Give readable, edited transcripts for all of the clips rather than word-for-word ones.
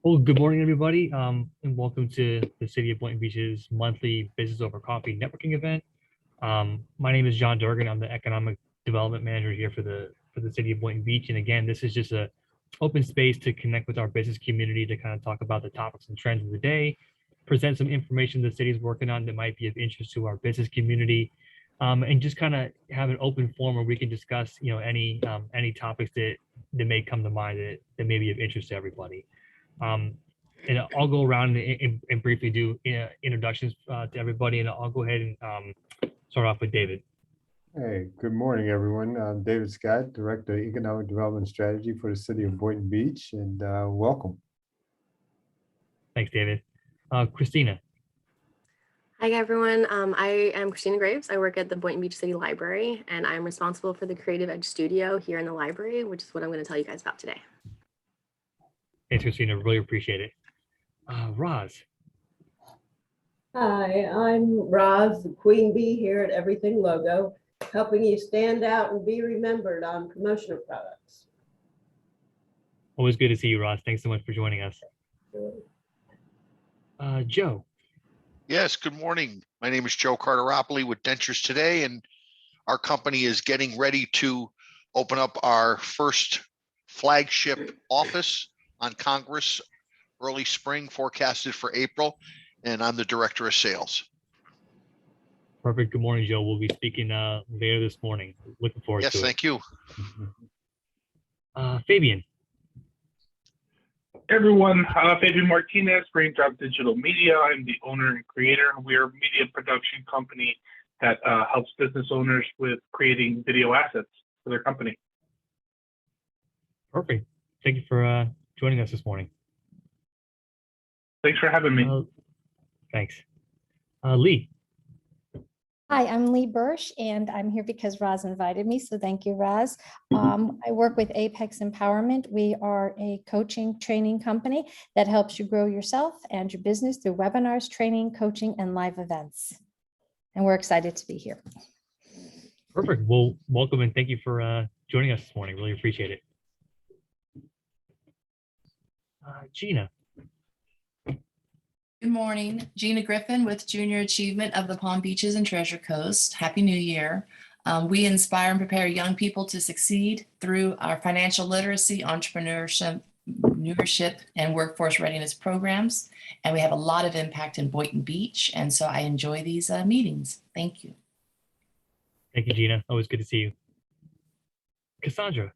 Well, good morning, everybody, and welcome to the City of Boynton Beach's monthly Business Over Coffee networking event. My name is John Durgan. I'm the Economic Development Manager here for the City of Boynton Beach. And again, this is just a open space to connect with our business community to kind of talk about the topics and trends of the day, present some information the city is working on that might be of interest to our business community, and just kind of have an open forum where we can discuss, any topics that may come to mind that may be of interest to everybody. And I'll go around and briefly do introductions to everybody, and I'll go ahead and start off with David. Hey, good morning, everyone. I'm David Scott, Director of Economic Development Strategy for the City of Boynton Beach, and welcome. Thanks, David. Christina. Hi, everyone. I am Christina Graves. I work at the Boynton Beach City Library, and I'm responsible for the Creative Edge Studio here in the library, which is what I'm going to tell you guys about today. Thanks, Christina. Really appreciate it. Roz. Hi, I'm Roz, the Queen Bee here at Everything Logo, helping you stand out and be remembered on promotional products. Always good to see you, Roz. Thanks so much for joining us. Joe. Yes, good morning. My name is Joe Carteropoli with Dentures Today, and our company is getting ready to open up our first flagship office on Congress early spring, forecasted for April, and I'm the Director of Sales. Perfect. Good morning, Joe. We'll be speaking later this morning. Looking forward to it. Yes, thank you. Fabian. Everyone, Fabian Martinez, Raindrop Digital Media. I'm the owner and creator. We are a media production company that helps business owners with creating video assets for their company. Perfect. Thank you for joining us this morning. Thanks for having me. Thanks. Lee. Hi, I'm Lee Bursch, and I'm here because Roz invited me, so thank you, Roz. I work with Apex Empowerment. We are a coaching training company that helps you grow yourself and your business through webinars, training, coaching, and live events. And we're excited to be here. Perfect. Well, welcome and thank you for joining us this morning. Really appreciate it. Gina. Good morning, Gina Griffin with Junior Achievement of the Palm Beaches and Treasure Coast. Happy New Year. We inspire and prepare young people to succeed through our financial literacy, entrepreneurship, and workforce readiness programs. And we have a lot of impact in Boynton Beach. And so I enjoy these meetings. Thank you. Thank you, Gina. Always good to see you. Cassandra.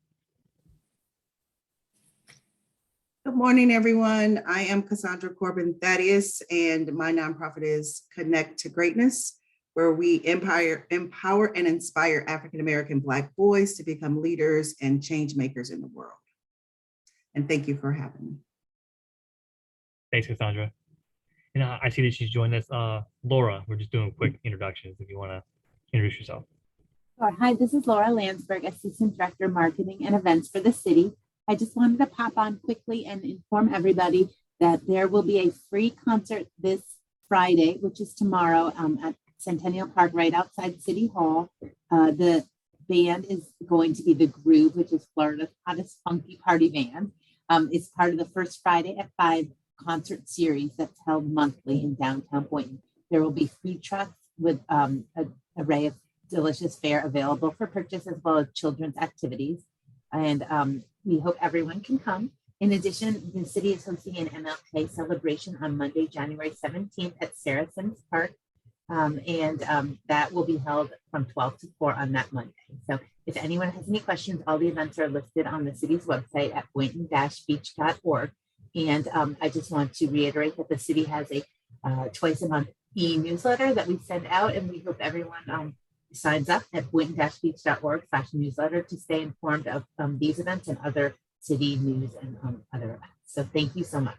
Good morning, everyone. I am Cassandra Corbin Thaddeus, and my nonprofit is Connect to Greatness, where we empower and inspire African-American Black boys to become leaders and change makers in the world. And thank you for having me. Thanks, Cassandra. And I see that she's joined us. Laura, we're just doing quick introductions if you want to introduce yourself. Hi, this is Laura Landsberg, Assistant Director of Marketing and Events for the city. I just wanted to pop on quickly and inform everybody that there will be a free concert this Friday, which is tomorrow, at Centennial Park, right outside City Hall. The band is going to be The Groove, which is Florida's hottest funky party band. It's part of the First Friday at 5 concert series that's held monthly in downtown Boynton. There will be food trucks with an array of delicious fare available for purchase, as well as children's activities. And we hope everyone can come. In addition, the city is hosting an MLK celebration on Monday, January 17th at Saracens Park. That will be held from 12 to 4 on that Monday. So if anyone has any questions, all the events are listed on the city's website at boynton-beach.org. And I just want to reiterate that the city has a twice a month e-newsletter that we send out, and we hope everyone signs up at boynton-beach.org/newsletter to stay informed of these events and other city news and other events. So thank you so much.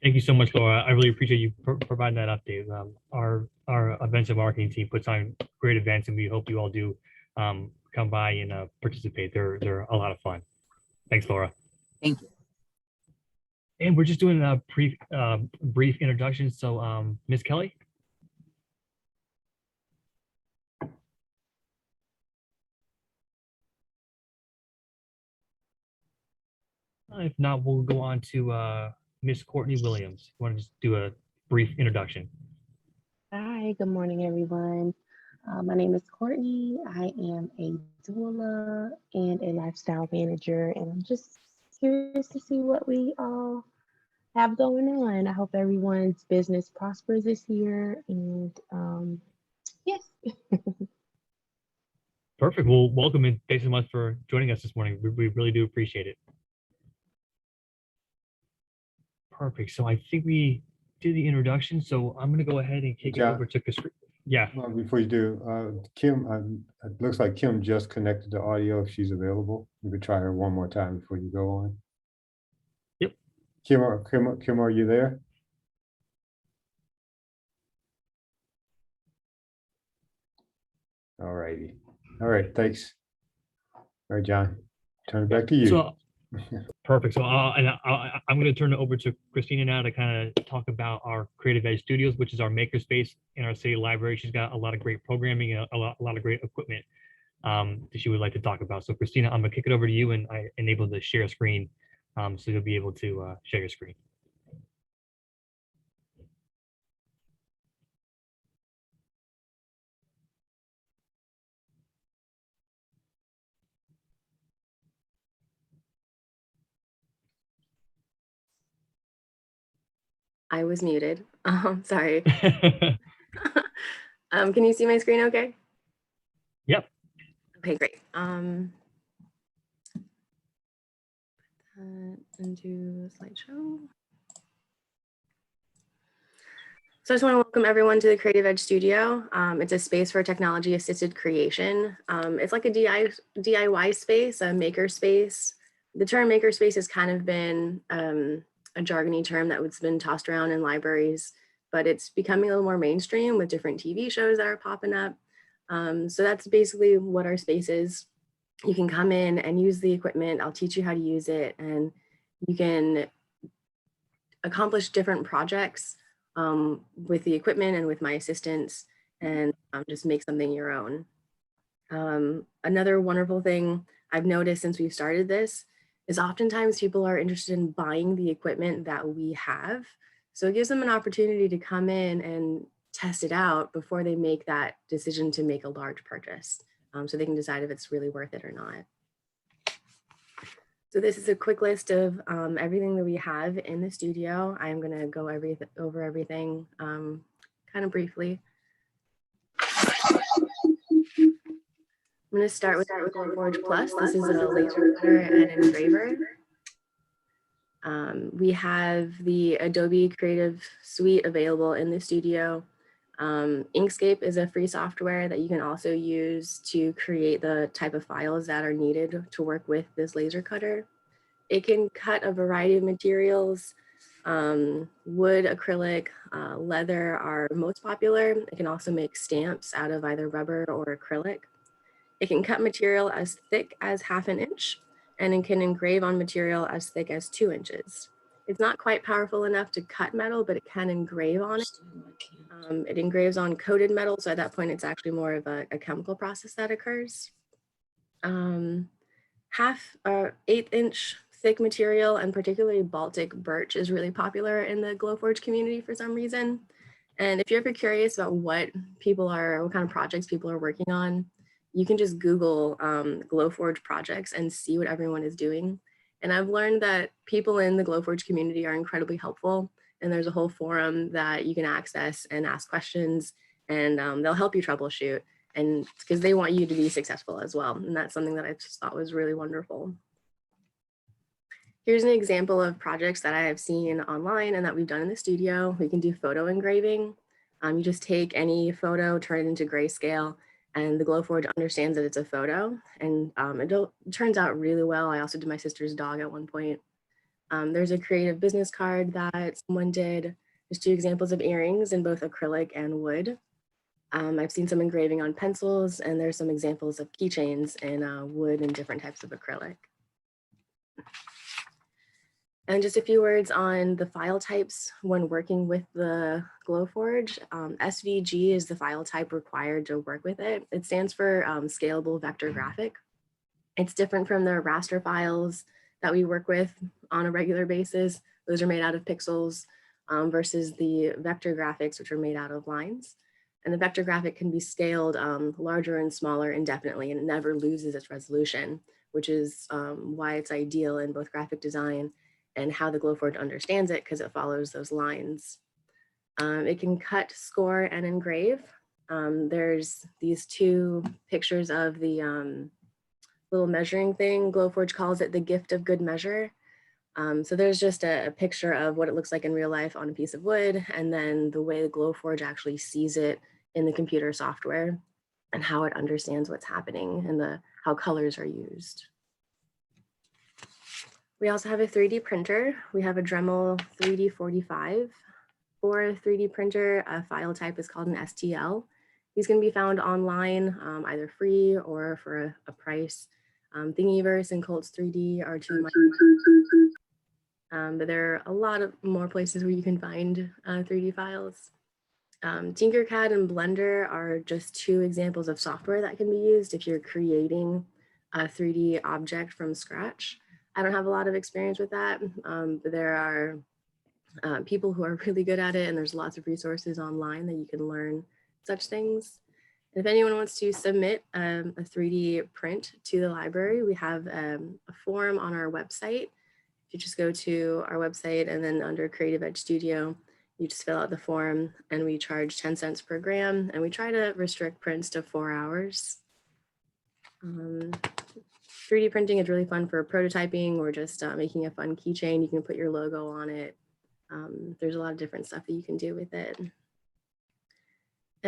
Thank you so much, Laura. I really appreciate you providing that update. Our events and marketing team puts on great events, and we hope you all do come by and participate. They're a lot of fun. Thanks, Laura. Thank you. And we're just doing a brief introduction. So Ms. Kelly. If not, we'll go on to Miss Courtney Williams. You want to just do a brief introduction? Hi, good morning, everyone. My name is Courtney. I am a doula and a lifestyle manager, and I'm just curious to see what we all have going on. I hope everyone's business prospers this year, and yes. Perfect. Well, welcome and thanks so much for joining us this morning. We really do appreciate it. Perfect. So I think we did the introduction, so I'm going to go ahead and kick it John? over to Christine. Yeah. Well, before you do, Kim, it looks like Kim just connected the audio if she's available. We could try her one more time before you go on. Yep. Kim, are you there? All righty. All right, thanks. All right, John, turn it back to you. So, perfect. So I'm going to turn it over to Christina now to kind of talk about our Creative Edge Studios, which is our makerspace in our city library. She's got a lot of great programming and a lot of great equipment that she would like to talk about. So Christina, I'm going to kick it over to you, and I enabled the share screen, so you'll be able to share your screen. I was muted. Sorry. Can you see my screen okay? Yep. Okay, great. Into slideshow. So I just want to welcome everyone to the Creative Edge Studio. It's a space for technology assisted creation. It's like a DIY space, a maker space. The term maker space has kind of been a jargony term that's been tossed around in libraries, but it's becoming a little more mainstream with different TV shows that are popping up. So that's basically what our space is. You can come in and use the equipment. I'll teach you how to use it, and you can accomplish different projects with the equipment and with my assistants, and just make something your own. Another wonderful thing I've noticed since we've started this is oftentimes people are interested in buying the equipment that we have. So it gives them an opportunity to come in and test it out before they make that decision to make a large purchase. So they can decide if it's really worth it or not. So this is a quick list of everything that we have in the studio. I'm going to go over everything kind of briefly. I'm going to start with Glowforge Plus. This is a laser cutter and engraver. We have the Adobe Creative Suite available in the studio. Inkscape is a free software that you can also use to create the type of files that are needed to work with this laser cutter. It can cut a variety of materials. Wood, acrylic, leather are most popular. It can also make stamps out of either rubber or acrylic. It can cut material as thick as 1/2 inch, and it can engrave on material as thick as 2 inches. It's not quite powerful enough to cut metal, but it can engrave on it. It engraves on coated metal, so at that point, it's actually more of a chemical process that occurs. 1/8 inch thick material, and particularly Baltic birch, is really popular in the Glowforge community for some reason. And if you're ever curious about what kind of projects people are working on, you can just Google Glowforge projects and see what everyone is doing. And I've learned that people in the Glowforge community are incredibly helpful. And there's a whole forum that you can access and ask questions, and they'll help you troubleshoot, and because they want you to be successful as well. And that's something that I just thought was really wonderful. Here's an example of projects that I have seen online and that we've done in the studio. We can do photo engraving. You just take any photo, turn it into grayscale, and the Glowforge understands that it's a photo, and it turns out really well. I also did my sister's dog at one point. There's a creative business card that someone did. There's 2 examples of earrings in both acrylic and wood. I've seen some engraving on pencils, and there's some examples of keychains in wood and different types of acrylic. And just a few words on the file types when working with the Glowforge. SVG is the file type required to work with it. It stands for Scalable Vector Graphic. It's different from the raster files that we work with on a regular basis. Those are made out of pixels versus the vector graphics, which are made out of lines. And the vector graphic can be scaled larger and smaller indefinitely, and it never loses its resolution, which is why it's ideal in both graphic design and how the Glowforge understands it, because it follows those lines. It can cut, score, and engrave. There's these two pictures of the little measuring thing. Glowforge calls it the gift of good measure. So there's just a picture of what it looks like in real life on a piece of wood, and then the way the Glowforge actually sees it in the computer software and how it understands what's happening and how colors are used. We also have a 3D printer. We have a Dremel 3D45. For a 3D printer, a file type is called an STL. These can be found online, either free or for a price. Thingiverse and Colts 3D are two. But there are a lot of more places where you can find 3D files. Tinkercad and Blender are just two examples of software that can be used if you're creating a 3D object from scratch. I don't have a lot of experience with that, but there are people who are really good at it, and there's lots of resources online that you can learn such things. If anyone wants to submit a 3D print to the library, we have a form on our website. If you just go to our website and then under Creative Edge Studio, you just fill out the form, and we charge 10 cents per gram, and we try to restrict prints to 4 hours. 3D printing is really fun for prototyping or just making a fun keychain. You can put your logo on it. There's a lot of different stuff that you can do with it. And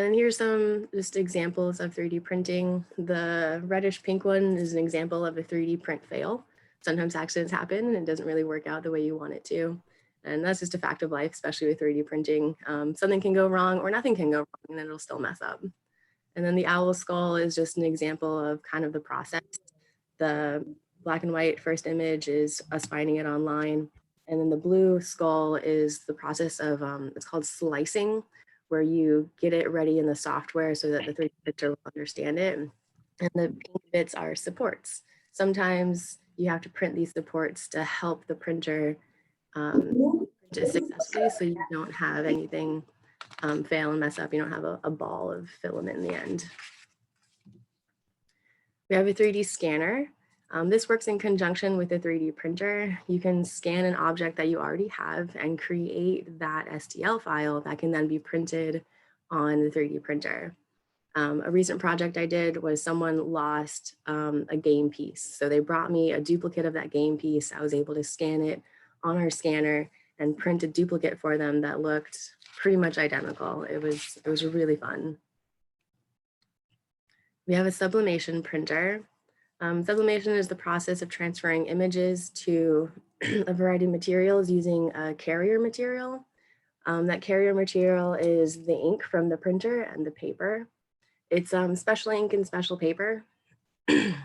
then here's some just examples of 3D printing. The reddish pink one is an example of a 3D print fail. Sometimes accidents happen and it doesn't really work out the way you want it to. And that's just a fact of life, especially with 3D printing. Something can go wrong or nothing can go wrong, and then it'll still mess up. And then the owl skull is just an example of kind of the process. The black and white first image is us finding it online. And then the blue skull is the process of, it's called slicing, where you get it ready in the software so that the 3D printer will understand it. And the pink bits are supports. Sometimes you have to print these supports to help the printer print it successfully, so you don't have anything fail and mess up. You don't have a ball of filament in the end. We have a 3D scanner. This works in conjunction with a 3D printer. You can scan an object that you already have and create that STL file that can then be printed on the 3D printer. A recent project I did was someone lost a game piece. So they brought me a duplicate of that game piece. I was able to scan it on our scanner and print a duplicate for them that looked pretty much identical. It was really fun. We have a sublimation printer. Sublimation is the process of transferring images to a variety of materials using a carrier material. That carrier material is the ink from the printer and the paper. It's special ink and special paper. The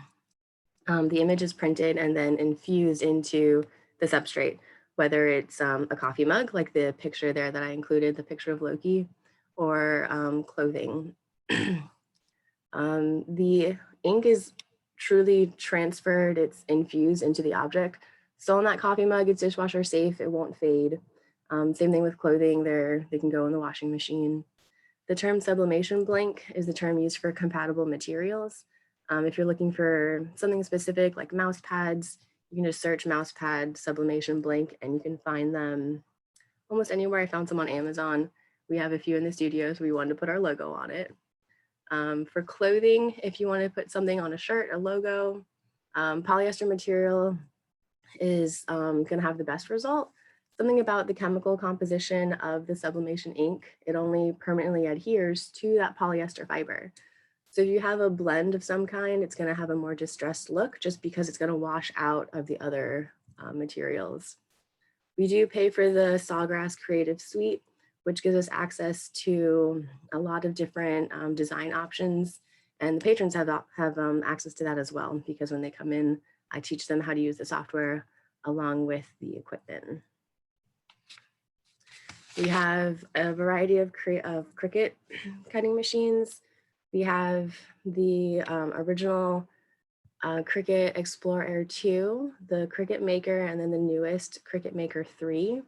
image is printed and then infused into the substrate, whether it's a coffee mug, like the picture there that I included, the picture of Loki, or clothing. The ink is truly transferred, it's infused into the object. So in that coffee mug, it's dishwasher safe, it won't fade. Same thing with clothing, they can go in the washing machine. The term sublimation blank is the term used for compatible materials. If you're looking for something specific like mouse pads, you can just search mouse pad sublimation blank and you can find them almost anywhere. I found some on Amazon. We have a few in the studio, so we wanted to put our logo on it. For clothing, if you want to put something on a shirt, a logo, polyester material is going to have the best result. Something about the chemical composition of the sublimation ink, it only permanently adheres to that polyester fiber. So if you have a blend of some kind, it's going to have a more distressed look just because it's going to wash out of the other materials. We do pay for the Sawgrass Creative Suite, which gives us access to a lot of different design options. And the patrons have access to that as well, because when they come in, I teach them how to use the software along with the equipment. We have a variety of Cricut cutting machines. We have the original Cricut Explore Air 2, the Cricut Maker, and then the newest Cricut Maker 3.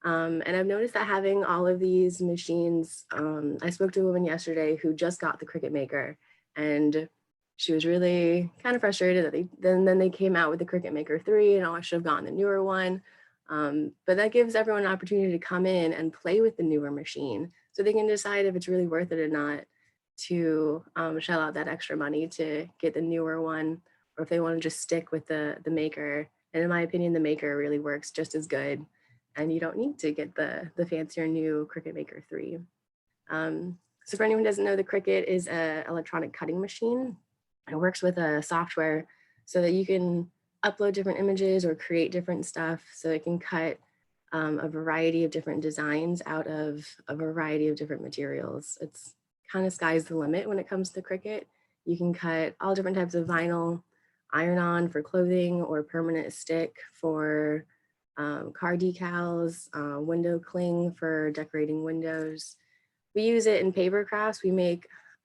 And I've noticed that having all of these machines, I spoke to a woman yesterday who just got the Cricut Maker, and she was really kind of frustrated that then they came out with the Cricut Maker 3, and I should have gotten the newer one. But that gives everyone an opportunity to come in and play with the newer machine so they can decide if it's really worth it or not to shell out that extra money to get the newer one, or if they want to just stick with the Maker. And in my opinion, the Maker really works just as good, and you don't need to get the fancier new Cricut Maker 3. So for anyone who doesn't know, the Cricut is an electronic cutting machine. It works with a software so that you can upload different images or create different stuff. So it can cut a variety of different designs out of a variety of different materials. It's kind of sky's the limit when it comes to Cricut. You can cut all different types of vinyl, iron-on for clothing, or permanent stick for car decals, window cling for decorating windows. We use it in paper crafts. We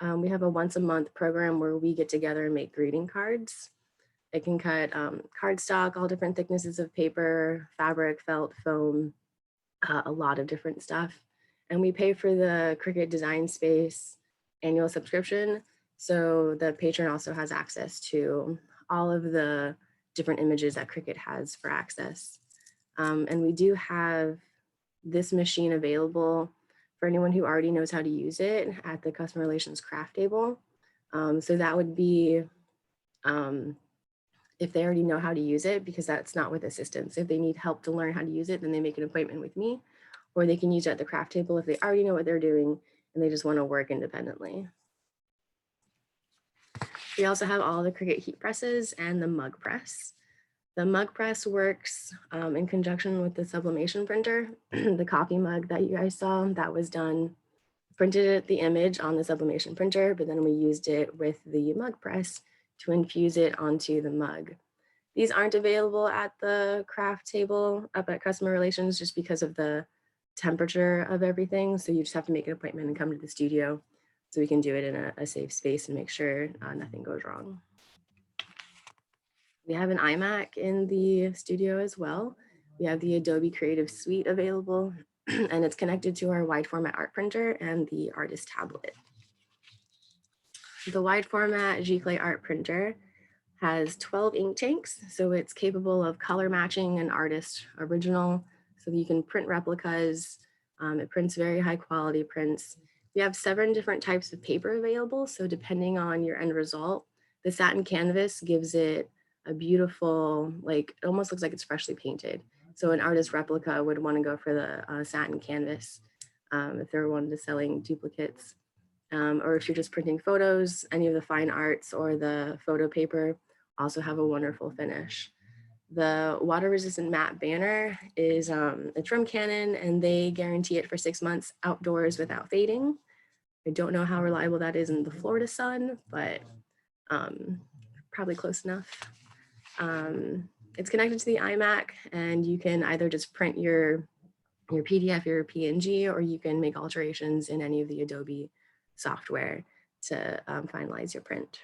have a once a month program where we get together and make greeting cards. It can cut cardstock, all different thicknesses of paper, fabric, felt, foam, a lot of different stuff. And we pay for the Cricut Design Space annual subscription. So the patron also has access to all of the different images that Cricut has for access. And we do have this machine available for anyone who already knows how to use it at the customer relations craft table. So that would be if they already know how to use it, because that's not with assistance. If they need help to learn how to use it, then they make an appointment with me, or they can use it at the craft table if they already know what they're doing and they just want to work independently. We also have all the Cricut heat presses and the mug press. The mug press works in conjunction with the sublimation printer. The coffee mug that you guys saw, that was done, printed the image on the sublimation printer, but then we used it with the mug press to infuse it onto the mug. These aren't available at the craft table up at customer relations just because of the temperature of everything. So you just have to make an appointment and come to the studio so we can do it in a safe space and make sure nothing goes wrong. We have an iMac in the studio as well. We have the Adobe Creative Suite available, and it's connected to our wide format art printer and the artist tablet. The wide format Giclée art printer has 12 ink tanks, so it's capable of color matching an artist original, so that you can print replicas. It prints very high quality prints. We have 7 different types of paper available, so depending on your end result, the satin canvas gives it a beautiful, like, it almost looks like it's freshly painted. So an artist replica would want to go for the satin canvas if they're wanting to selling duplicates. Or if you're just printing photos, any of the fine arts or the photo paper also have a wonderful finish. The water resistant matte banner is it's from Canon, and they guarantee it for 6 months outdoors without fading. I don't know how reliable that is in the Florida sun, but probably close enough. It's connected to the iMac, and you can either just print your PDF, your PNG, or you can make alterations in any of the Adobe software to finalize your print.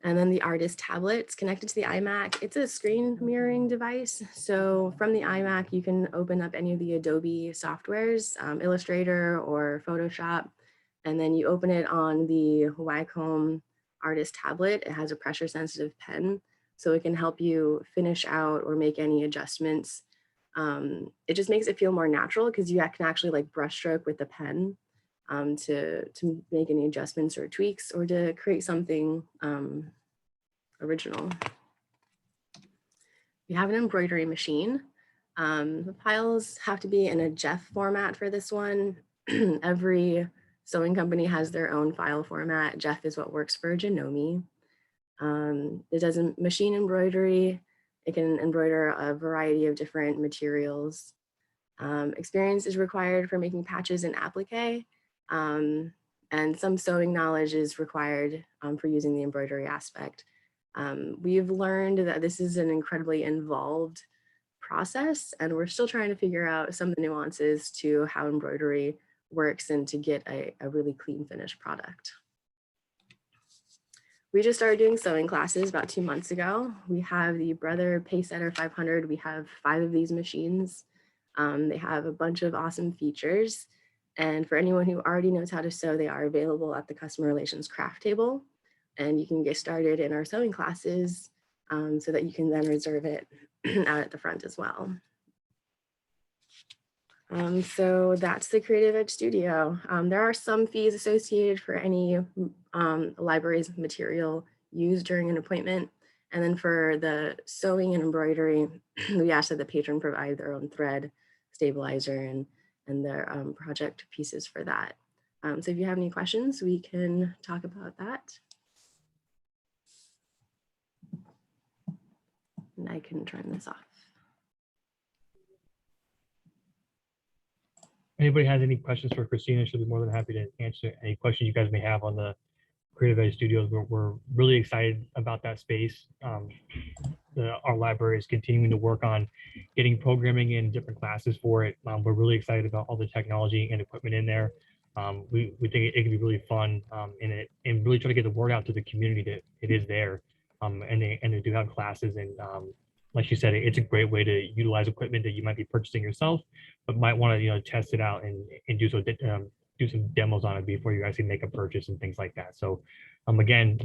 And then the artist tablet's connected to the iMac. It's a screen mirroring device. So from the iMac, you can open up any of the Adobe softwares, Illustrator or Photoshop, and then you open it on the Wacom artist tablet. It has a pressure sensitive pen, so it can help you finish out or make any adjustments. It just makes it feel more natural because you can actually like brush stroke with the pen to make any adjustments or tweaks or to create something original. We have an embroidery machine. The piles have to be in a Jeff format for this one. Every sewing company has their own file format. Jeff is what works for Janome. It does machine embroidery. It can embroider a variety of different materials. Experience is required for making patches and applique. And some sewing knowledge is required for using the embroidery aspect. We've learned that this is an incredibly involved process, and we're still trying to figure out some of the nuances to how embroidery works and to get a really clean finished product. We just started doing sewing classes about 2 months ago. We have the Brother Pacesetter 500. We have 5 of these machines. They have a bunch of awesome features. And for anyone who already knows how to sew, they are available at the customer relations craft table. And you can get started in our sewing classes so that you can then reserve it out at the front as well. So that's the Creative Edge Studio. There are some fees associated for any library's material used during an appointment. And then for the sewing and embroidery, we ask that the patron provide their own thread, stabilizer, and their project pieces for that. So if you have any questions, we can talk about that. And I can turn this off. Anybody has any questions for Christina, she'll be more than happy to answer any questions you guys may have on the Creative Edge Studios. We're really excited about that space. Our library is continuing to work on getting programming in different classes for it. We're really excited about all the technology and equipment in there. We think it can be really fun and really try to get the word out to the community that it is there. And they do have classes, and like you said, it's a great way to utilize equipment that you might be purchasing yourself, but might want to test it out and do some demos on it before you actually make a purchase and things like that. So again,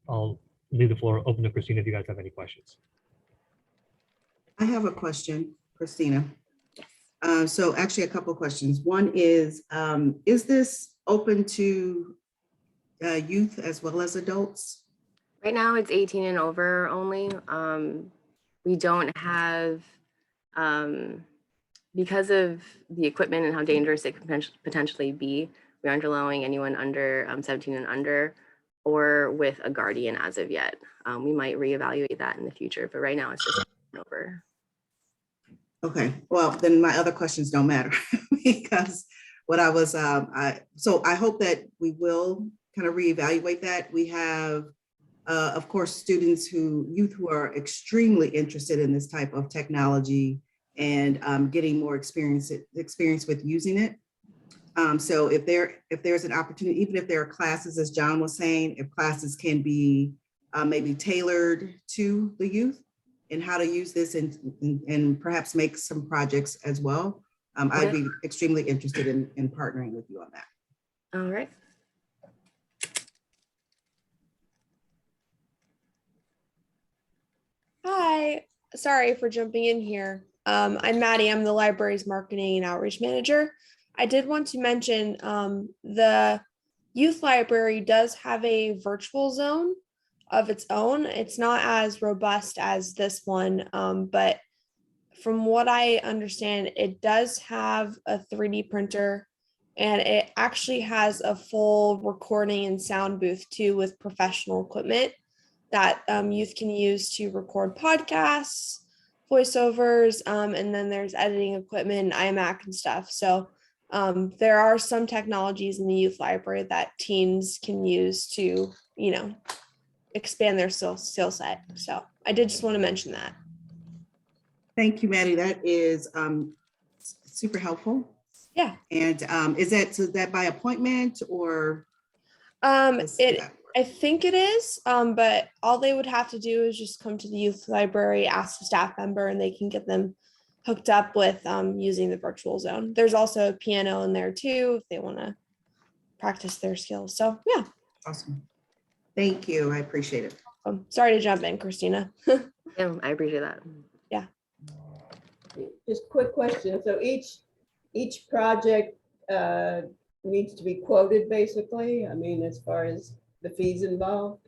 I'll leave the floor open to Christina if you guys have any questions. I have a question, Christina. So actually a couple of questions. One is this open to youth as well as adults? Right now it's 18 and over only. We don't have, because of the equipment and how dangerous it could potentially be, we aren't allowing anyone under 17 and under or with a guardian as of yet. We might reevaluate that in the future, but right now it's just over. Okay, well, then my other questions don't matter because what I was, so I hope that we will kind of reevaluate that. We have, of course, youth who are extremely interested in this type of technology and getting more experience with using it. So if there's an opportunity, even if there are classes, as John was saying, if classes can be maybe tailored to the youth and how to use this and perhaps make some projects as well, I'd be extremely interested in partnering with you on that. All right. Hi, sorry for jumping in here. I'm Maddie, I'm the library's marketing and outreach manager. I did want to mention the youth library does have a virtual zone of its own. It's not as robust as this one, but from what I understand, it does have a 3D printer and it actually has a full recording and sound booth too with professional equipment that youth can use to record podcasts, voiceovers, and then there's editing equipment, iMac and stuff. So there are some technologies in the youth library that teens can use to, expand their skill set. So I did just want to mention that. Thank you, Maddie. That is super helpful. Yeah. And is that by appointment or? I think it is, but all they would have to do is just come to the youth library, ask a staff member, and they can get them hooked up with using the virtual zone. There's also a piano in there too, if they want to practice their skills. So yeah. Awesome. Thank you. I appreciate it. Sorry to jump in, Christina. Yeah, I appreciate that. Yeah. Just quick question. So each project needs to be quoted basically. I mean, as far as the fees involved.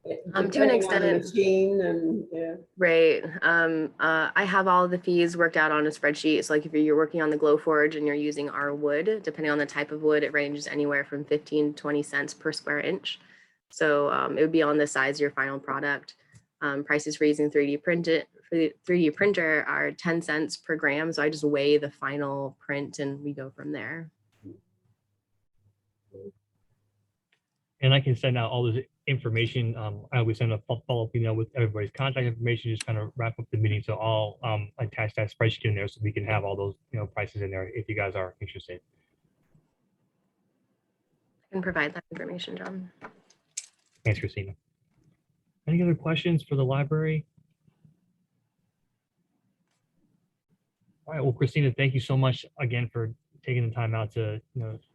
To an extent, machine and yeah. Right. I have all the fees worked out on a spreadsheet. So like if you're working on the Glowforge and you're using our wood, depending on the type of wood, it ranges anywhere from 15 to 20 cents per square inch. So it would be on the size of your final product. Prices for using 3D printer are 10 cents per gram. So I just weigh the final print and we go from there. And I can send out all this information. I always send a follow-up email with everybody's contact information, just kind of wrap up the meeting. So I'll attach that spreadsheet in there so we can have all those prices in there if you guys are interested. I can provide that information, John. Thanks, Christina. Any other questions for the library? All right, well, Christina, thank you so much again for taking the time out to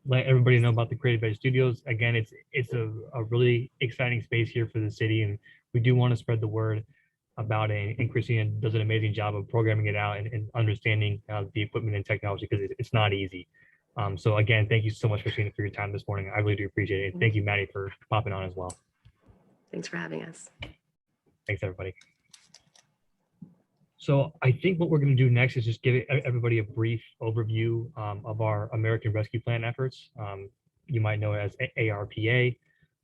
let everybody know about the Creative Edge Studios. Again, it's a really exciting space here for the city, and we do want to spread the word about it. And Christina does an amazing job of programming it out and understanding the equipment and technology, because it's not easy. So again, thank you so much, Christina, for your time this morning. I really do appreciate it. And thank you, Maddie, for popping on as well. Thanks for having us. Thanks, everybody. So I think what we're going to do next is just give everybody a brief overview of our American Rescue Plan efforts. You might know it as ARPA.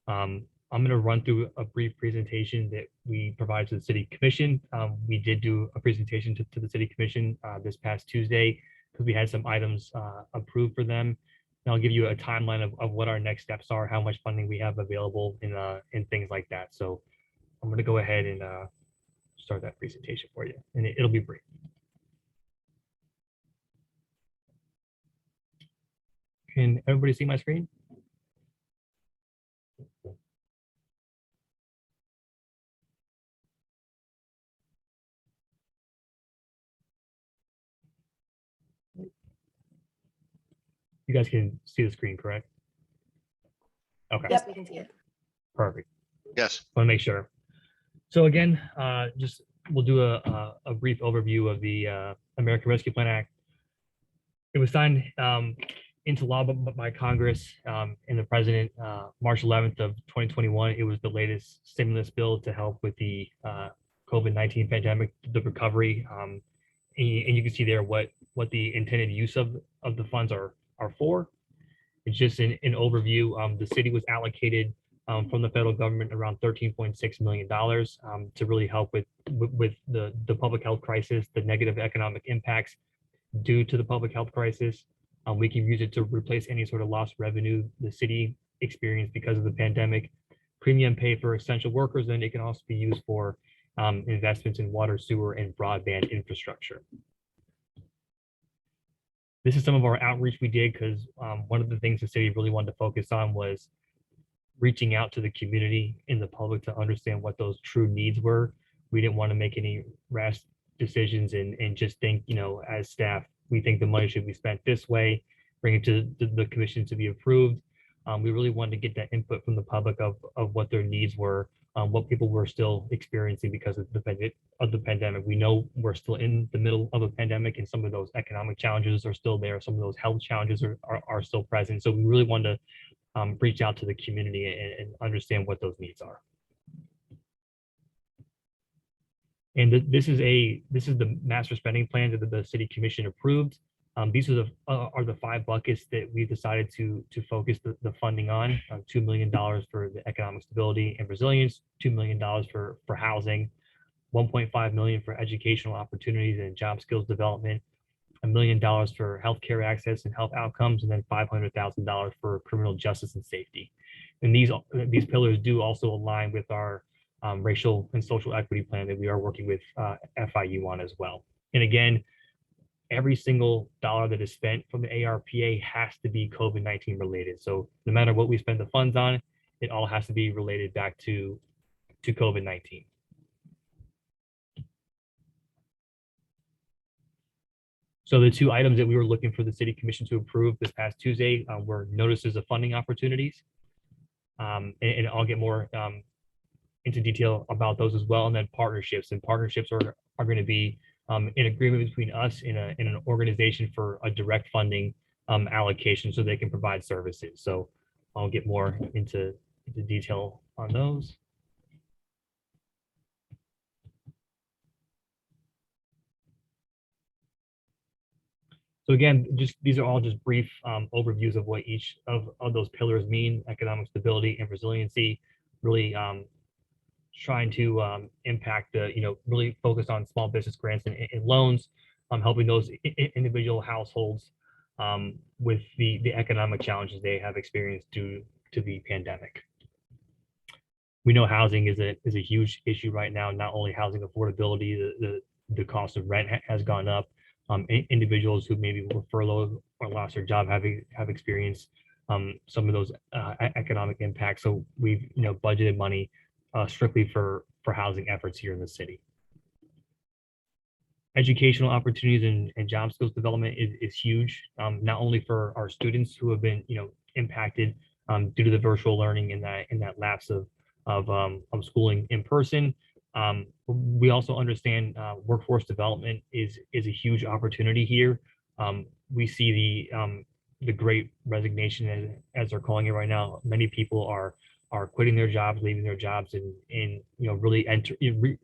I'm going to run through a brief presentation that we provided to the City Commission. We did do a presentation to the City Commission this past Tuesday because we had some items approved for them. And I'll give you a timeline of what our next steps are, how much funding we have available, and things like that. So I'm going to go ahead and start that presentation for you, and it'll be brief. Can everybody see my screen? You guys can see the screen, correct? Okay. Yes, we can see it. Perfect. Yes. Want to make sure. So again, just we'll do a brief overview of the American Rescue Plan Act. It was signed into law by Congress and the President March 11th of 2021. It was the latest stimulus bill to help with the COVID-19 pandemic, the recovery. And you can see there what the intended use of the funds are for. It's just an overview. The city was allocated from the federal government around $13.6 million to really help with the public health crisis, the negative economic impacts due to the public health crisis. We can use it to replace any sort of lost revenue the city experienced because of the pandemic, premium pay for essential workers, and it can also be used for investments in water, sewer, and broadband infrastructure. This is some of our outreach we did because one of the things the city really wanted to focus on was reaching out to the community and the public to understand what those true needs were. We didn't want to make any rash decisions and just think, as staff, we think the money should be spent this way, bring it to the commission to be approved. We really wanted to get that input from the public of what their needs were, what people were still experiencing because of the pandemic. We know we're still in the middle of a pandemic, and some of those economic challenges are still there. Some of those health challenges are still present. So we really wanted to reach out to the community and understand what those needs are. And this is the master spending plan that the city commission approved. These are the 5 buckets that we decided to focus the funding on. $2 million for the economic stability and resilience, $2 million for housing, $1.5 million for educational opportunities and job skills development, $1 million for healthcare access and health outcomes, and then $500,000 for criminal justice and safety. And these pillars do also align with our racial and social equity plan that we are working with FIU on as well. And again, every single dollar that is spent from the ARPA has to be COVID-19 related. So no matter what we spend the funds on, it all has to be related back to COVID-19. So the 2 items that we were looking for the city commission to approve this past Tuesday were notices of funding opportunities. And I'll get more into detail about those as well. And then partnerships. And partnerships are going to be an agreement between us and an organization for a direct funding allocation so they can provide services. So I'll get more into detail on those. So again, these are all just brief overviews of what each of those pillars mean: economic stability and resiliency, really trying to impact really focus on small business grants and loans, helping those individual households with the economic challenges they have experienced due to the pandemic. We know housing is a huge issue right now. Not only housing affordability, the cost of rent has gone up. Individuals who maybe were furloughed or lost their job have experienced some of those economic impacts. So we've budgeted money strictly for housing efforts here in the city. Educational opportunities and job skills development is huge, not only for our students who have been, impacted due to the virtual learning and that lapse of schooling in person. We also understand workforce development is a huge opportunity here. We see the great resignation, as they're calling it right now. Many people are quitting their jobs, leaving their jobs, and really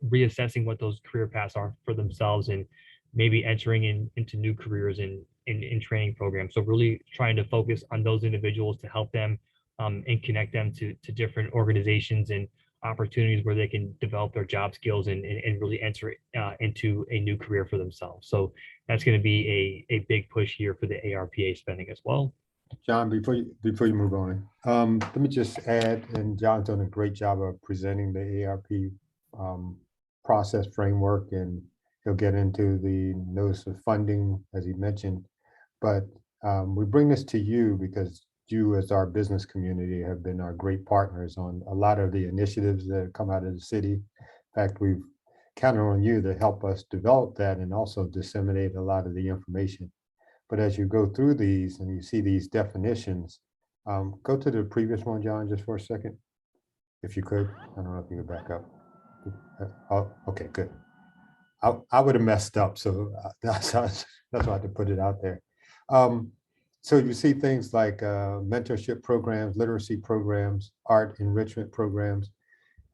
reassessing what those career paths are for themselves, and maybe entering into new careers in training programs. So really trying to focus on those individuals to help them and connect them to different organizations and opportunities where they can develop their job skills and really enter into a new career for themselves. So that's going to be a big push here for the ARPA spending as well. John, before you move on, let me just add, and John's done a great job of presenting the ARP process framework, and he'll get into the notice of funding, as he mentioned. But we bring this to you because you, as our business community, have been our great partners on a lot of the initiatives that come out of the city. In fact, we've counted on you to help us develop that and also disseminate a lot of the information. But as you go through these and you see these definitions, go to the previous one, John, just for a second, if you could. I don't know if you could back up. Oh, okay, good. I would have messed up, so that's why I had to put it out there. So you see things like mentorship programs, literacy programs, art enrichment programs,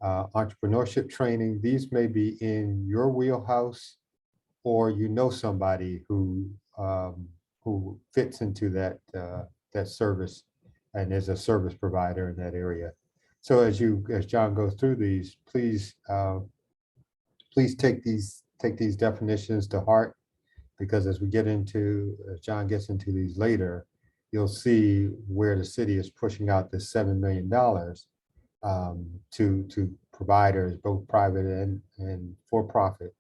entrepreneurship training. These may be in your wheelhouse, or somebody who fits into that service and is a service provider in that area. So as John goes through these, please take these definitions to heart, because as John gets into these later, you'll see where the city is pushing out the $7 million to providers, both private and for-profit,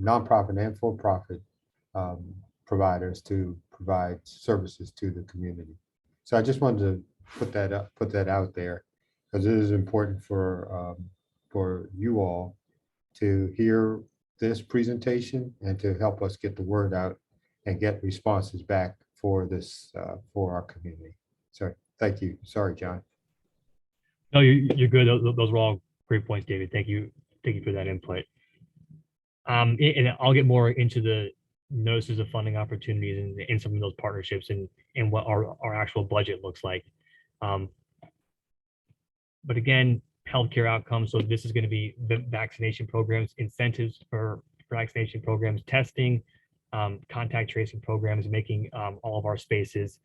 nonprofit and for-profit providers, to provide services to the community. So I just wanted to put that out there, because it is important for you all to hear this presentation and to help us get the word out and get responses back for our community. So thank you. Sorry, John. No, you're good. Those were all great points, David. Thank you for that input. And I'll get more into the notices of funding opportunities and some of those partnerships and what our actual budget looks like. But again, healthcare outcomes. So this is going to be the vaccination programs, incentives for vaccination programs, testing, contact tracing programs, making all of our spaces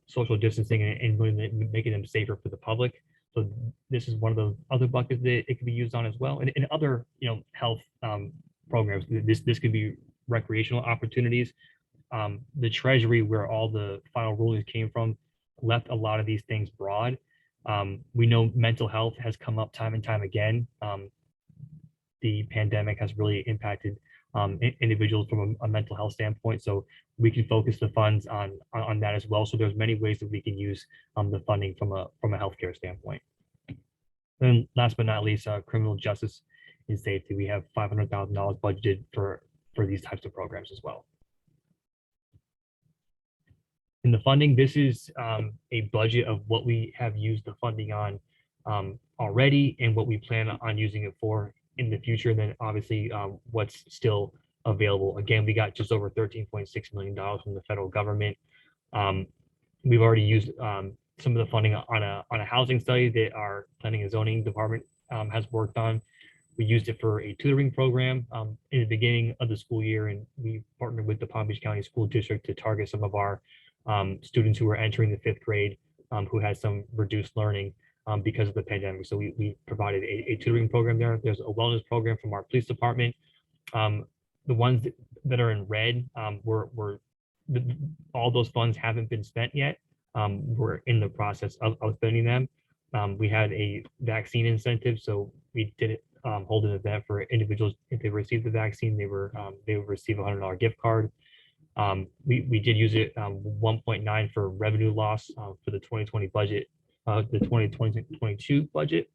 social distancing and really making them safer for the public. So this is one of the other buckets that it can be used on as well. And other health programs. This could be recreational opportunities. The Treasury, where all the final rulings came from, left a lot of these things broad. We know mental health has come up time and time again. The pandemic has really impacted individuals from a mental health standpoint. So we can focus the funds on that as well. So there's many ways that we can use the funding from a healthcare standpoint. And last but not least, criminal justice and safety. We have $500,000 budgeted for these types of programs as well. In the funding, this is a budget of what we have used the funding on already and what we plan on using it for in the future. And then obviously what's still available. Again, we got just over $13.6 million from the federal government. We've already used some of the funding on a housing study that our planning and zoning department has worked on. We used it for a tutoring program in the beginning of the school year, and we partnered with the Palm Beach County School District to target some of our students who were entering the 5th grade who had some reduced learning because of the pandemic. So we provided a tutoring program there. There's a wellness program from our police department. The ones that are in red all those funds haven't been spent yet. We're in the process of spending them. We had a vaccine incentive, so we did it. Hold an event for individuals. If they received the vaccine, they would receive a $100 gift card. We did use it 1.9 for revenue loss for the 2020 budget, the 2022 budget.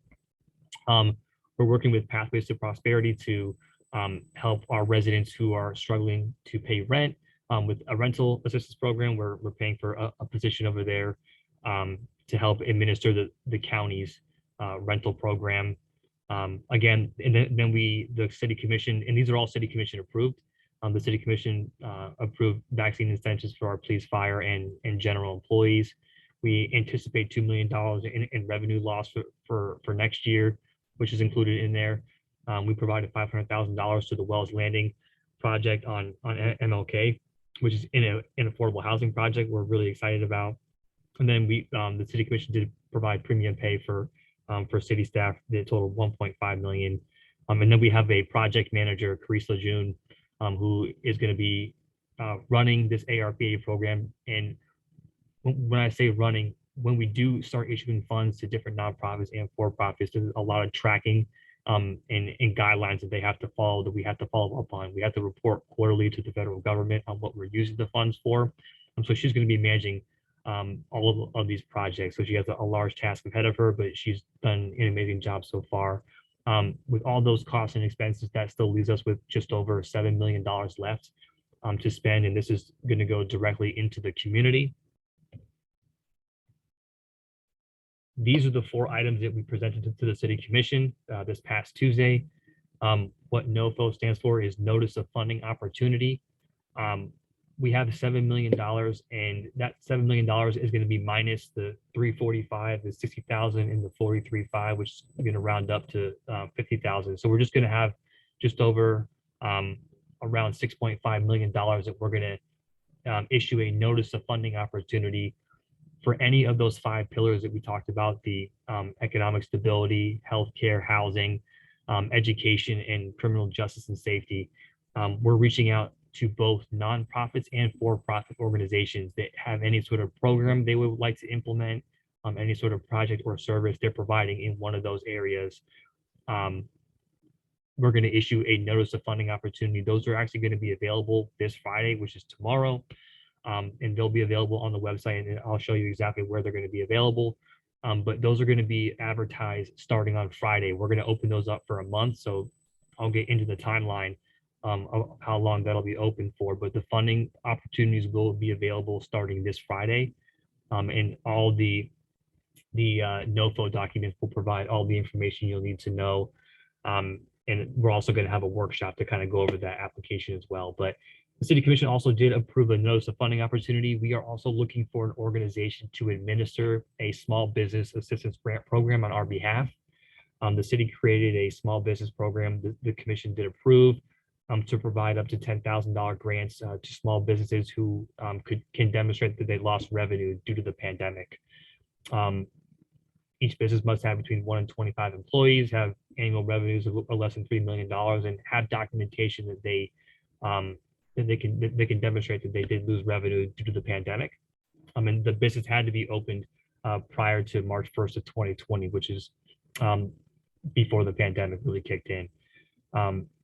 We're working with Pathways to Prosperity to help our residents who are struggling to pay rent with a rental assistance program. We're paying for a position over there to help administer the county's rental program. Again, and then the city commission, and these are all city commission approved. The city commission approved vaccine incentives for our police, fire, and general employees. We anticipate $2 million in revenue loss for next year, which is included in there. We provided $500,000 to the Wells Landing project on MLK, which is an affordable housing project we're really excited about. And then the city commission did provide premium pay for city staff, the total of $1.5 million. And then we have a project manager, Carice Lejeune, who is going to be running this ARPA program. And when I say running, when we do start issuing funds to different nonprofits and for-profits, there's a lot of tracking and guidelines that they have to follow, that we have to follow up on. We have to report quarterly to the federal government on what we're using the funds for. So she's going to be managing all of these projects. So she has a large task ahead of her, but she's done an amazing job so far. With all those costs and expenses, that still leaves us with just over $7 million left to spend. And this is going to go directly into the community. These are the 4 items that we presented to the city commission this past Tuesday. What NOFO stands for is Notice of Funding Opportunity. We have $7 million, and that $7 million is going to be minus the 345, the 60,000, and the 43.5, which is going to round up to 50,000. So we're just going to have just over around $6.5 million that we're going to issue a notice of funding opportunity for any of those 5 pillars that we talked about: the economic stability, healthcare, housing, education, and criminal justice and safety. We're reaching out to both nonprofits and for-profit organizations that have any sort of program they would like to implement, any sort of project or service they're providing in one of those areas. We're going to issue a notice of funding opportunity. Those are actually going to be available this Friday, which is tomorrow. And they'll be available on the website, and I'll show you exactly where they're going to be available. But those are going to be advertised starting on Friday. We're going to open those up for a month, so I'll get into the timeline of how long that'll be open for. But the funding opportunities will be available starting this Friday, and all the NOFO documents will provide all the information you'll need to know. And we're also going to have a workshop to kind of go over that application as well. But the City Commission also did approve a notice of funding opportunity. We are also looking for an organization to administer a small business assistance grant program on our behalf. The city created a small business program the commission did approve to provide up to $10,000 grants to small businesses who can demonstrate that they lost revenue due to the pandemic. Each business must have between 1 and 25 employees, have annual revenues of less than $3 million, and have documentation that they can demonstrate that they did lose revenue due to the pandemic. And the business had to be opened prior to March 1st of 2020, which is before the pandemic really kicked in.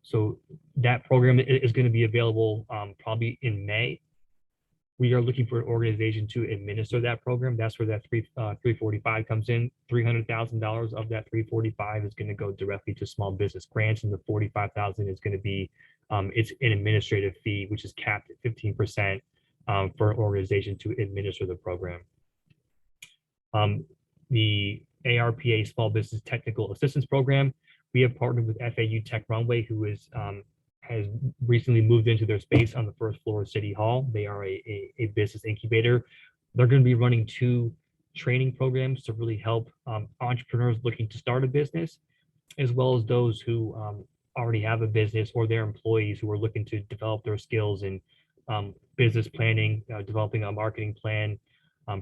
So that program is going to be available probably in May. We are looking for an organization to administer that program. That's where that 345 comes in. $300,000 of that 345 is going to go directly to small business grants, and the 45,000 is going to be it's an administrative fee, which is capped at 15% for an organization to administer the program. The ARPA Small Business Technical Assistance Program, we have partnered with FAU Tech Runway, who has recently moved into their space on the first floor of City Hall. They are a business incubator. They're going to be running 2 training programs to really help entrepreneurs looking to start a business, as well as those who already have a business or their employees who are looking to develop their skills in business planning, developing a marketing plan,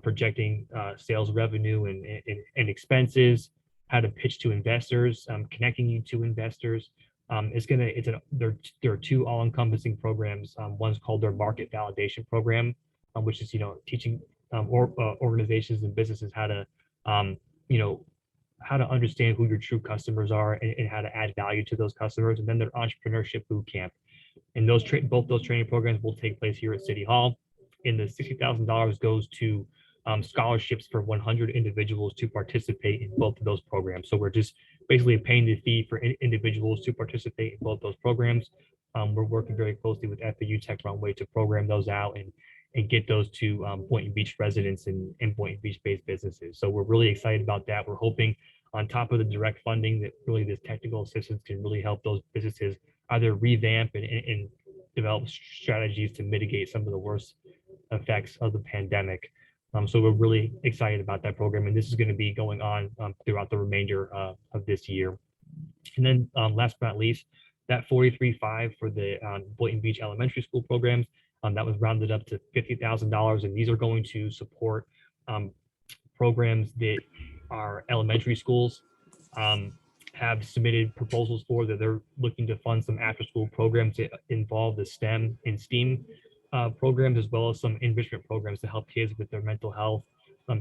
projecting sales revenue and expenses, how to pitch to investors, connecting you to investors. There are 2 all-encompassing programs. One's called their market validation program, which is teaching organizations and businesses how to how to understand who your true customers are and how to add value to those customers. And then their entrepreneurship boot camp, and both those training programs will take place here at City Hall. And the $60,000 goes to scholarships for 100 individuals to participate in both of those programs. So we're just basically paying the fee for individuals to participate in both those programs. We're working very closely with FAU Tech Runway to program those out and get those to Boynton Beach residents and Boynton Beach-based businesses. So we're really excited about that. We're hoping on top of the direct funding that really this technical assistance can really help those businesses either revamp and develop strategies to mitigate some of the worst effects of the pandemic. So we're really excited about that program, and this is going to be going on throughout the remainder of this year. And then last but not least, that 43.5 for the Boynton Beach Elementary School programs, that was rounded up to $50,000, and these are going to support programs that our elementary schools have submitted proposals for, that they're looking to fund some after-school programs that involve the STEM and STEAM programs, as well as some enrichment programs to help kids with their mental health,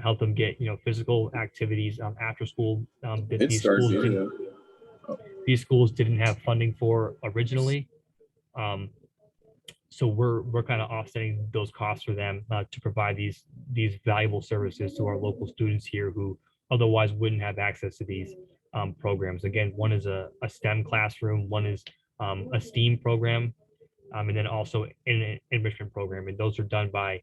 help them get physical activities after school that these schools didn't have funding for originally. So we're kind of offsetting those costs for them to provide these valuable services to our local students here who otherwise wouldn't have access to these programs. Again, one is a STEM classroom, one is a STEAM program, and then also an enrichment program. And those are done by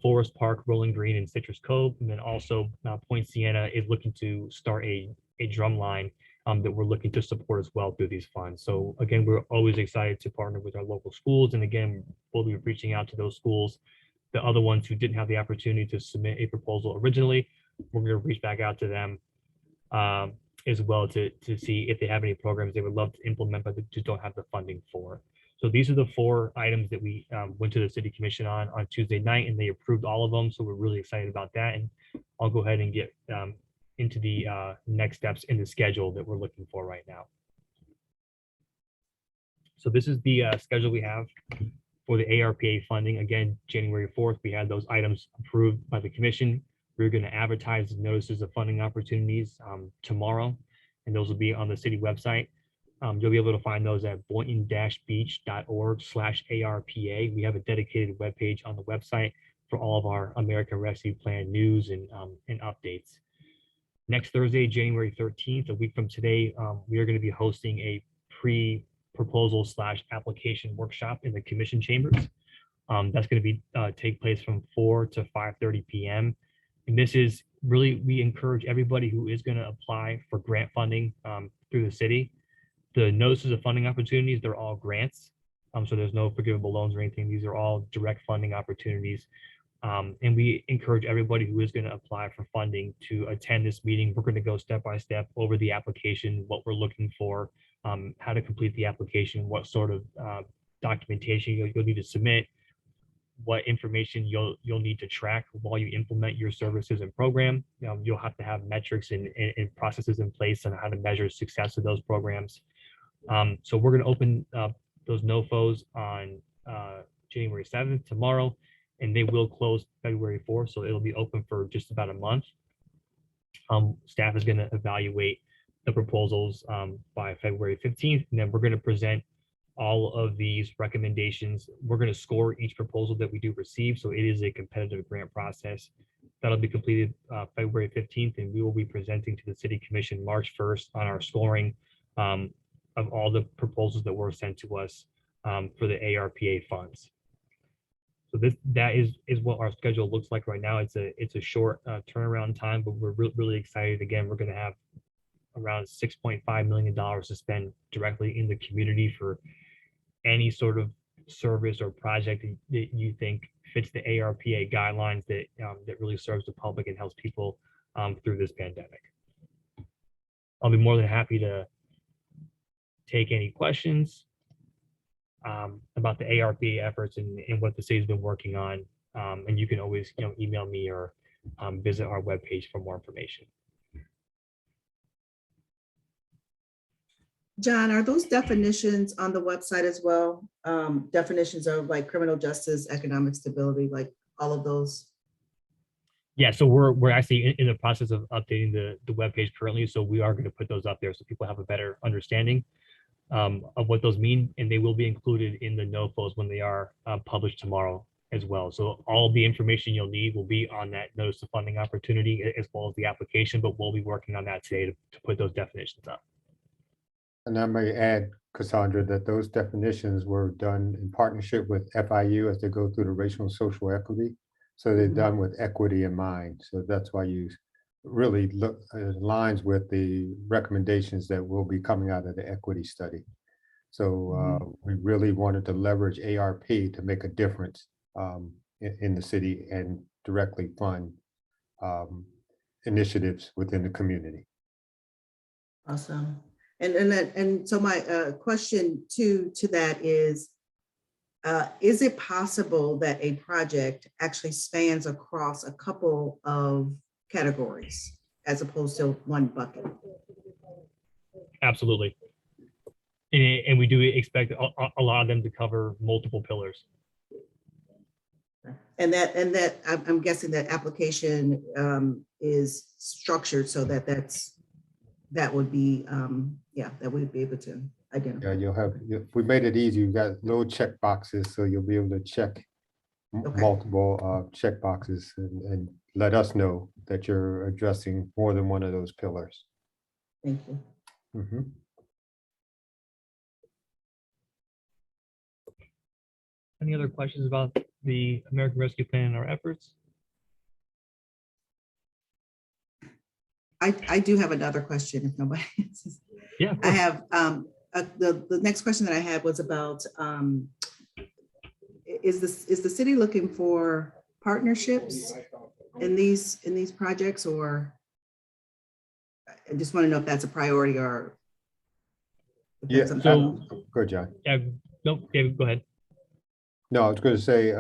Forest Park, Rolling Green, and Citrus Cove. And then also Point Siena is looking to start a drum line that we're looking to support as well through these funds. So again, we're always excited to partner with our local schools. And again, we'll be reaching out to those schools, the other ones who didn't have the opportunity to submit a proposal originally. We're going to reach back out to them as well to see if they have any programs they would love to implement, but they just don't have the funding for. So these are the 4 items that we went to the City Commission on Tuesday night, and they approved all of them. So we're really excited about that. And I'll go ahead and get into the next steps in the schedule that we're looking for right now. So this is the schedule we have for the ARPA funding. Again, January 4th, we had those items approved by the commission. We're going to advertise notices of funding opportunities tomorrow, and those will be on the city website. You'll be able to find those at boynton-beach.org/ARPA. We have a dedicated webpage on the website for all of our American Rescue Plan news and updates. Next Thursday, January 13th, a week from today, we are going to be hosting a pre-proposal/application workshop in the commission chambers. That's going to be take place from 4 to 5:30 p.m. And this is really, we encourage everybody who is going to apply for grant funding through the city. The notices of funding opportunities, they're all grants. So there's no forgivable loans or anything. These are all direct funding opportunities. And we encourage everybody who is going to apply for funding to attend this meeting. We're going to go step by step over the application, what we're looking for, how to complete the application, what sort of documentation you'll need to submit, what information you'll need to track while you implement your services and program. You'll have to have metrics and processes in place on how to measure success of those programs. So we're going to open those NOFOs on January 7th, tomorrow, and they will close February 4th. So it'll be open for just about a month. Staff is going to evaluate the proposals by February 15th, and then we're going to present all of these recommendations. We're going to score each proposal that we do receive. So it is a competitive grant process. That'll be completed February 15th, and we will be presenting to the City Commission March 1st on our scoring of all the proposals that were sent to us for the ARPA funds. So that is what our schedule looks like right now. It's a short turnaround time, but we're really excited. Again, we're going to have around $6.5 million to spend directly in the community for any sort of service or project that you think fits the ARPA guidelines that really serves the public and helps people through this pandemic. I'll be more than happy to take any questions about the ARPA efforts and what the city's been working on. And you can always email me or visit our webpage for more information. John, are those definitions on the website as well? Definitions of like criminal justice, economic stability, like all of those? Yeah, so we're actually in the process of updating the webpage currently. So we are going to put those up there so people have a better understanding of what those mean, and they will be included in the NOFOs when they are published tomorrow. as well. So all the information you'll need will be on that notice of funding opportunity as well as the application, but we'll be working on that today to put those definitions up. And I may add, Cassandra, that those definitions were done in partnership with FIU as they go through the racial and social equity. So they're done with equity in mind. So that's why you really look, it aligns with the recommendations that will be coming out of the equity study. So we really wanted to leverage ARP to make a difference in the city and directly fund initiatives within the community. Awesome. And so my question to that is it possible that a project actually spans across a couple of categories as opposed to one bucket? Absolutely. And we do expect a lot of them to cover multiple pillars. And that I'm guessing that application is structured so that would be that we'd be able to identify. Yeah, we made it easy. You've got little check boxes, so you'll be able to check multiple check boxes and let us know that you're addressing more than one of those pillars. Thank you. Mm-hmm. Any other questions about the American Rescue Plan and our efforts? I do have another question if nobody else. Yeah, I have the next question that I had was about is the city looking for partnerships in these projects, or I just want to know if that's a priority or Yeah, so good, John. Yeah, no, David, go ahead. No, I was going to say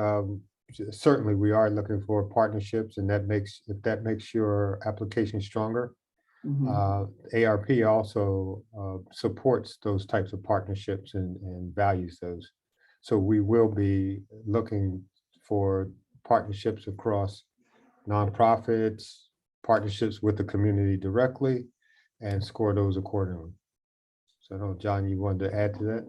certainly we are looking for partnerships, and if that makes your application stronger. ARP also supports those types of partnerships and values those. So we will be looking for partnerships across nonprofits, partnerships with the community directly, and score those accordingly. So I know, John, you wanted to add to that?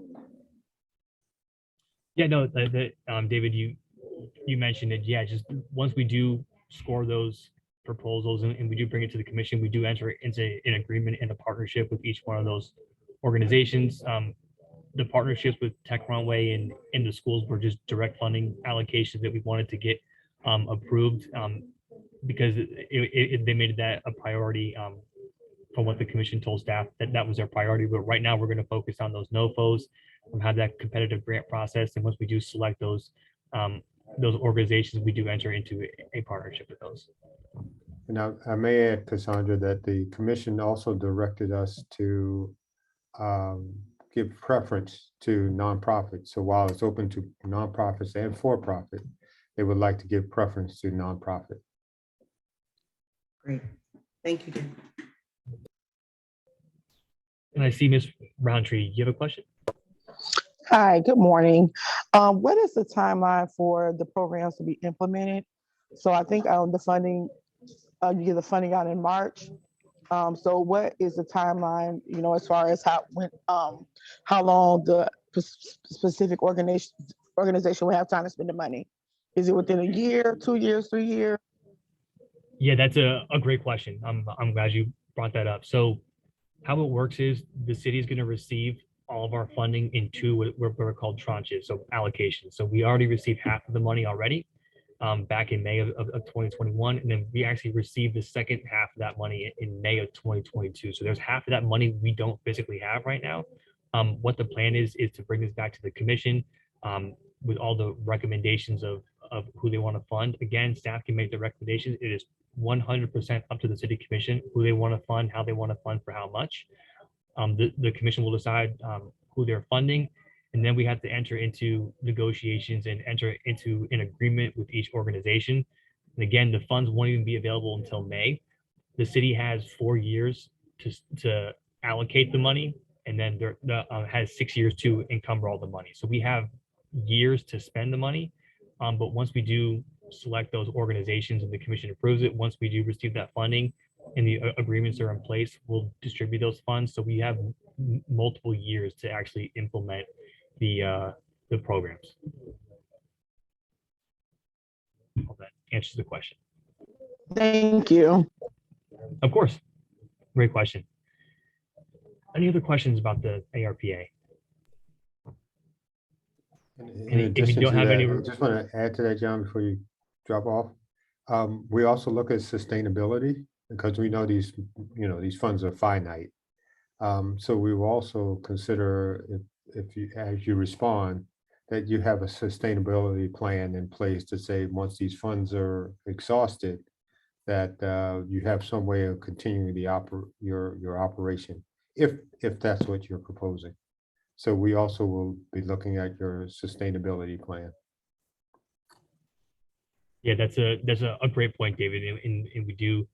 Yeah, no, David, you mentioned it. Yeah, just once we do score those proposals and we do bring it to the commission, we do enter into an agreement and a partnership with each one of those organizations. The partnerships with Tech Runway and in the schools were just direct funding allocations that we wanted to get approved because they made that a priority from what the commission told staff that was their priority. But right now we're going to focus on those NOFOs and have that competitive grant process. And once we do select those organizations, we do enter into a partnership with those. And I may add, Cassandra, that the commission also directed us to give preference to nonprofits. So while it's open to nonprofits and for-profit, they would like to give preference to nonprofit. Great, thank you, David. And I see Ms. Roundtree, you have a question? Hi, good morning. What is the timeline for the programs to be implemented? So I think the funding, you get the funding out in March. So what is the timeline, as far as how long the specific organization will have time to spend the money? Is it within a year, 2 years, 3 years? Yeah, that's a great question. I'm glad you brought that up. So how it works is the city is going to receive all of our funding in two what are called tranches, so allocations. So we already received half of the money already back in May of 2021, and then we actually received the second half of that money in May of 2022. So there's half of that money we don't physically have right now. What the plan is to bring this back to the commission with all the recommendations of who they want to fund. Again, staff can make the recommendations. It is 100% up to the city commission who they want to fund, how they want to fund, for how much. The commission will decide who they're funding, and then we have to enter into negotiations and enter into an agreement with each organization. And again, the funds won't even be available until May. The city has 4 years to allocate the money, and then has 6 years to encumber all the money. So we have years to spend the money, but once we do select those organizations and the commission approves it, once we do receive that funding and the agreements are in place, we'll distribute those funds. So we have multiple years to actually implement the programs. Hope that answers the question. Thank you. Of course. Great question. Any other questions about the ARPA? In If you addition don't to have that, any, I just want to add to that, John, before you drop off. We also look at sustainability because we know these, these funds are finite. So we will also consider if you, as you respond, that you have a sustainability plan in place to say, once these funds are exhausted, that you have some way of continuing the your operation, if that's what you're proposing. So we also will be looking at your sustainability plan. yeah, that's a great point, David. And we do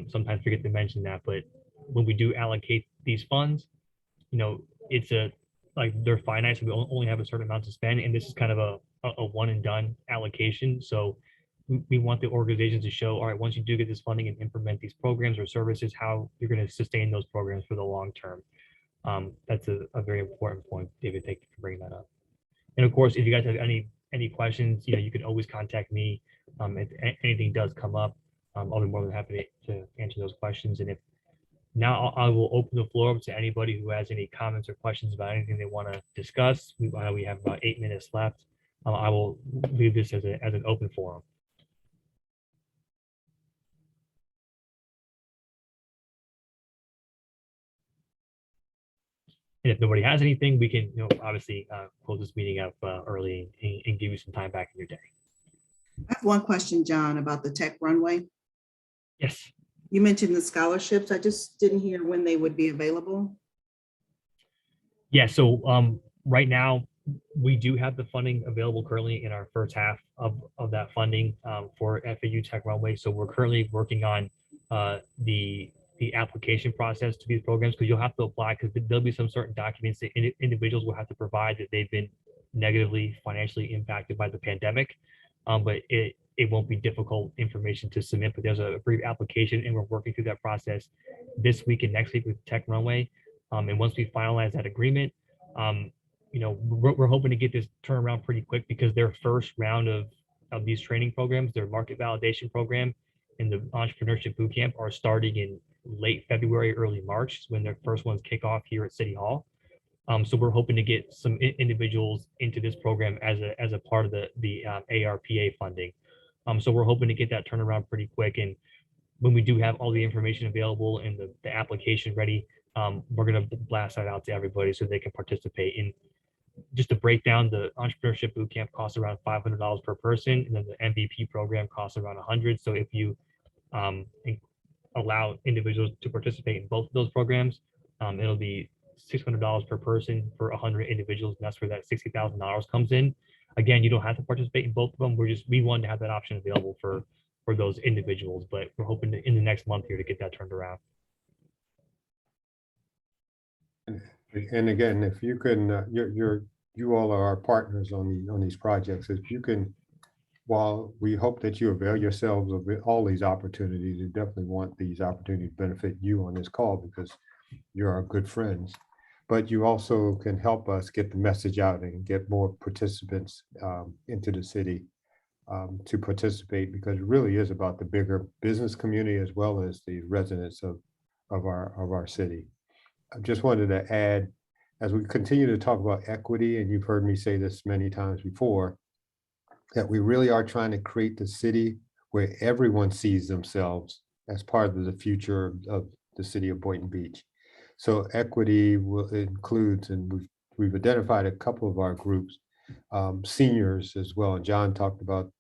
sometimes forget to mention that, but when we do allocate these funds, it's like they're finite, so we only have a certain amount to spend, and this is kind of a one and done allocation. So we want the organizations to show, all right, once you do get this funding and implement these programs or services, how you're going to sustain those programs for the long term. That's a very important point, David. Thank you for bringing that up. And of course, if you guys have any questions, you can always contact me. If anything does come up, I'll be more than happy to answer those questions. And if now I will open the floor up to anybody who has any comments or questions about anything they want to discuss. We have about 8 minutes left. I will leave this as an open forum. And if nobody has anything, we can, obviously close this meeting up early and give you some time back in your day. I have one question, John, about the tech runway. Yes. You mentioned the scholarships. I just didn't hear when they would be available. Yeah, so right now we do have the funding available currently in our first half of that funding for FAU Tech Runway. So we're currently working on the application process to these programs, because you'll have to apply, because there'll be some certain documents that individuals will have to provide that they've been negatively financially impacted by the pandemic. But it won't be difficult information to submit, but there's a brief application, and we're working through that process this week and next week with Tech Runway. And once we finalize that agreement, we're hoping to get this turned around pretty quick, because their first round of these training programs, their market validation program and the entrepreneurship bootcamp, are starting in late February, early March, when their first ones kick off here at City Hall. So we're hoping to get some individuals into this program as a part of the ARPA funding. So we're hoping to get that turned around pretty quick. And when we do have all the information available and the application ready, we're going to blast that out to everybody so they can participate. And just to break down, the entrepreneurship bootcamp costs around $500 per person, and then the MVP program costs around $100. So if you allow individuals to participate in both of those programs, it'll be $600 per person for 100 individuals, and that's where that $60,000 comes in. Again, you don't have to participate in both of them. We wanted to have that option available for those individuals, but we're hoping to, in the next month here, to get that turned around. And again, if you can, you all are our partners on these projects. If you can, while we hope that you avail yourselves of all these opportunities, you definitely want these opportunities to benefit you on this call, because you're our good friends. But you also can help us get the message out and get more participants into the city to participate, because it really is about the bigger business community as well as the residents of our city. I just wanted to add, as we continue to talk about equity, and you've heard me say this many times before, that we really are trying to create the city where everyone sees themselves as part of the future of the city of Boynton Beach. So equity includes, and we've identified a couple of our groups, seniors as well. And John talked about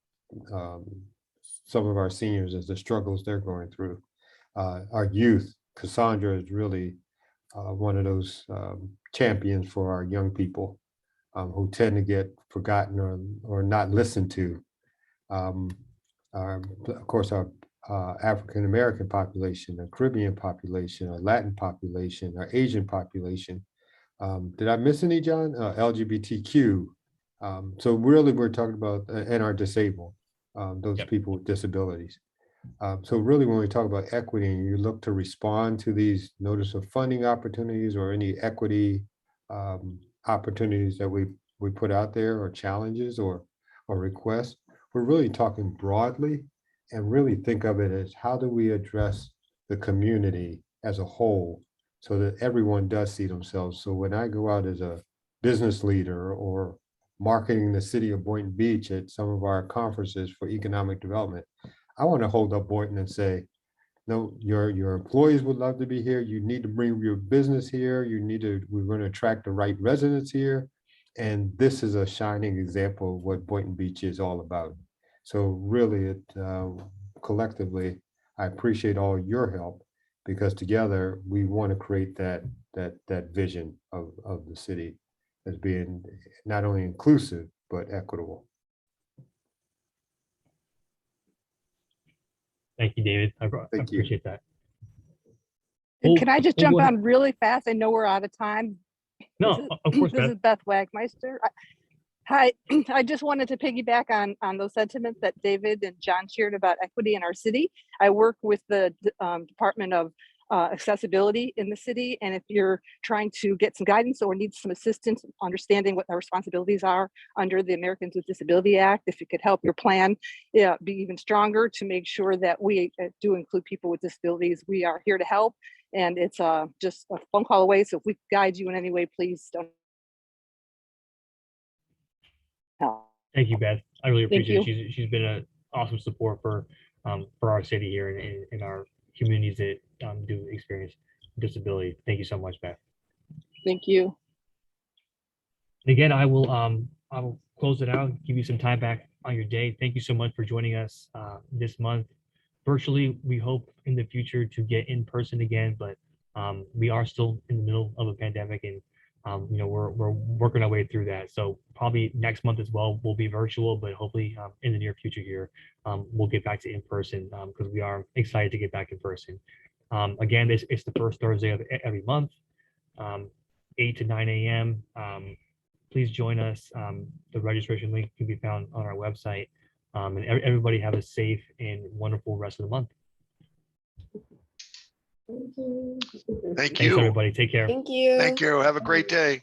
some of our seniors as the struggles they're going through. Our youth, Cassandra is really one of those champions for our young people who tend to get forgotten or not listened to. Of course, our African-American population, our Caribbean population, our Latin population, our Asian population. Did I miss any, John? LGBTQ. So really we're talking about, and our disabled, those people with disabilities. So really when we talk about equity and you look to respond to these notice of funding opportunities or any equity opportunities that we put out there, or challenges or requests, we're really talking broadly and really think of it as how do we address the community as a whole so that everyone does see themselves. So when I go out as a business leader or marketing the city of Boynton Beach at some of our conferences for economic development, I want to hold up Boynton and say, no, your employees would love to be here. You need to bring your business here. We're going to attract the right residents here. And this is a shining example of what Boynton Beach is all about. So really, collectively, I appreciate all your help because together we want to create that vision of the city as being not only inclusive, but equitable. Thank you, David. I Thank you. appreciate that. Can I just We'll jump go ahead. on really fast? I know we're out of time. No, of course, This Beth. is Beth Wagmeister. Hi, I just wanted to piggyback on those sentiments that David and John shared about equity in our city. I work with the Department of Accessibility in the city, and if you're trying to get some guidance or need some assistance understanding what our responsibilities are under the Americans with Disability Act, if it could help your plan be even stronger to make sure that we do include people with disabilities, we are here to help. And it's just a phone call away. So if we guide you in any way, please don't help. Thank you, Beth. I really Thank appreciate it. you. She's been an awesome support for our city here and in our communities that do experience disability. Thank you so much, Beth. Thank you. And again, I will close it out, give you some time back on your day. Thank you so much for joining us this month virtually. We hope in the future to get in person again, but we are still in the middle of a pandemic, and we're working our way through that. So probably next month as well will be virtual, but hopefully in the near future here we'll get back to in person because we are excited to get back in person. Again, it's the first Thursday of every month, 8 to 9 a.m. Please join us. The registration link can be found on our website. And everybody have a safe and wonderful rest of the month. Thank you. Thank Thanks, you. everybody. Take care. Thank you. Thank you. Have a great day.